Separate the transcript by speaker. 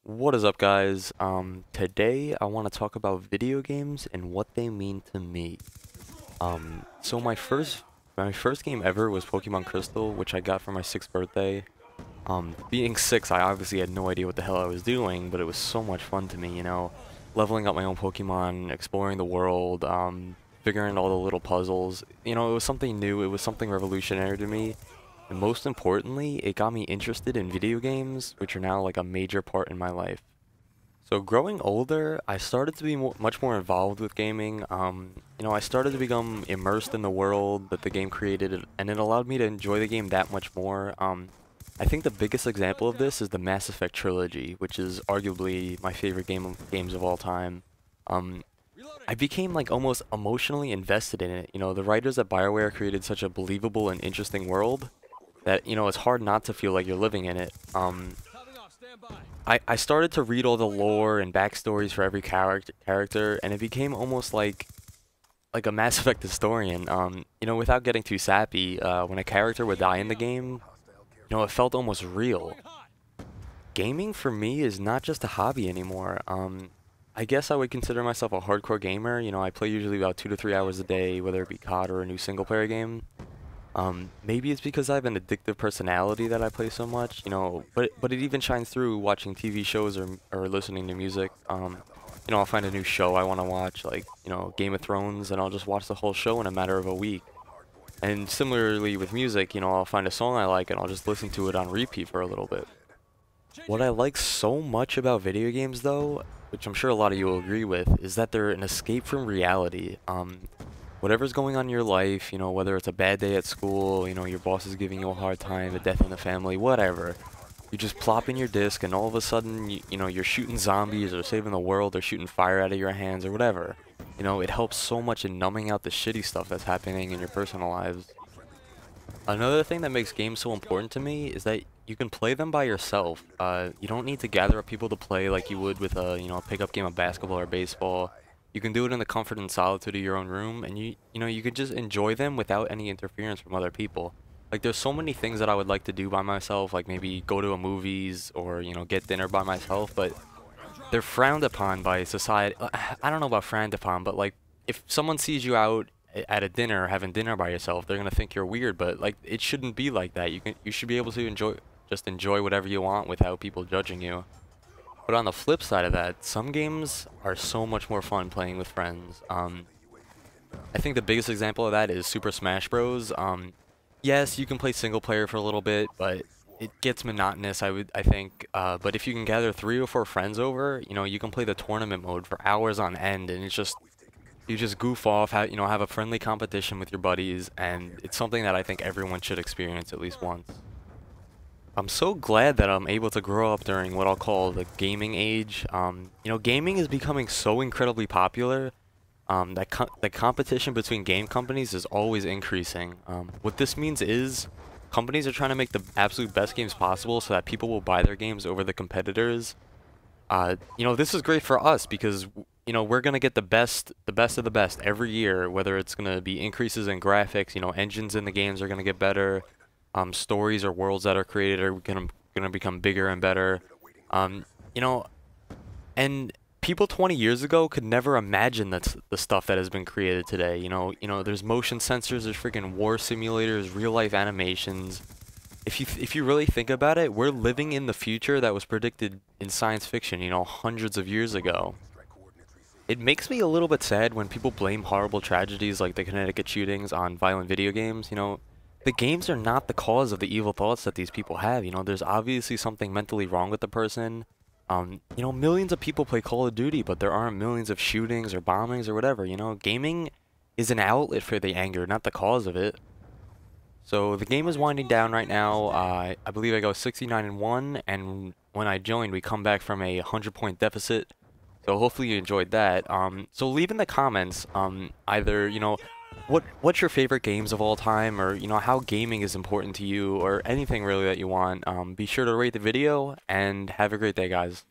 Speaker 1: What is up, guys? Today I want to talk about video games and what they mean to me. So my first game ever was Pokemon Crystal, which I got for my 6th birthday. Being 6, I obviously had no idea what the hell I was doing, but it was so much fun to me, leveling up my own Pokemon, exploring the world, figuring all the little puzzles. It was something new, it was something revolutionary to me. And most importantly, it got me interested in video games, which are now like a major part in my life. So growing older, I started to be much more involved with gaming. I started to become immersed in the world that the game created, and it allowed me to enjoy the game that much more. I think the biggest example of this is the Mass Effect trilogy, which is arguably my favorite games of all time. Um, I became like almost emotionally invested in it. The writers at BioWare created such a believable and interesting world that it's hard not to feel like you're living in it. I started to read all the lore and backstories for every character, and it became almost like a Mass Effect historian. Without getting too sappy, when a character would die in the game, it felt almost real. Gaming for me is not just a hobby anymore. I guess I would consider myself a hardcore gamer. I play usually about 2 to 3 hours a day, whether it be COD or a new single-player game. Maybe it's because I have an addictive personality that I play so much, but it even shines through watching TV shows or listening to music. I'll find a new show I want to watch, like, Game of Thrones, and I'll just watch the whole show in a matter of a week. And similarly with music, I'll find a song I like and I'll just listen to it on repeat for a little bit. What I like so much about video games, though, which I'm sure a lot of you will agree with, is that they're an escape from reality. Whatever's going on in your life, whether it's a bad day at school, your boss is giving you a hard time, a death in the family, whatever. You just plop in your disc and all of a sudden, you're shooting zombies or saving the world or shooting fire out of your hands or whatever. It helps so much in numbing out the shitty stuff that's happening in your personal lives. Another thing that makes games so important to me is that you can play them by yourself. You don't need to gather up people to play like you would with a pickup game of basketball or baseball. You can do it in the comfort and solitude of your own room, and you could just enjoy them without any interference from other people. Like, there's so many things that I would like to do by myself, like maybe go to a movies or get dinner by myself, but they're frowned upon by society. I don't know about frowned upon, but like if someone sees you out at a dinner having dinner by yourself, they're gonna think you're weird. But like, it shouldn't be like that. You should be able to enjoy whatever you want without people judging you. But on the flip side of that, some games are so much more fun playing with friends. I think the biggest example of that is Super Smash Bros. Yes, you can play single player for a little bit, but it gets monotonous, I think. But if you can gather 3 or 4 friends over, you can play the tournament mode for hours on end, and you just goof off, have a friendly competition with your buddies, and it's something that I think everyone should experience at least once. I'm so glad that I'm able to grow up during what I'll call the gaming age. Gaming is becoming so incredibly popular that the competition between game companies is always increasing. What this means is companies are trying to make the absolute best games possible so that people will buy their games over the competitors. This is great for us because we're gonna get the best of the best every year. Whether it's gonna be increases in graphics, engines in the games are gonna get better. Stories or worlds that are created are gonna become bigger and better. Um, you know, and people 20 years ago could never imagine the stuff that has been created today. There's motion sensors, there's freaking war simulators, real life animations. If you really think about it, we're living in the future that was predicted in science fiction, hundreds of years ago. It makes me a little bit sad when people blame horrible tragedies like the Connecticut shootings on violent video games. The games are not the cause of the evil thoughts that these people have. There's obviously something mentally wrong with the person. Millions of people play Call of Duty, but there aren't millions of shootings or bombings or whatever. Gaming is an outlet for the anger, not the cause of it. So the game is winding down right now. I believe I go 69-1, and when I joined, we come back from a 100-point deficit. So hopefully you enjoyed that. So leave in the comments, either, what's your favorite games of all time, or how gaming is important to you, or anything really that you want. Be sure to rate the video and have a great day, guys.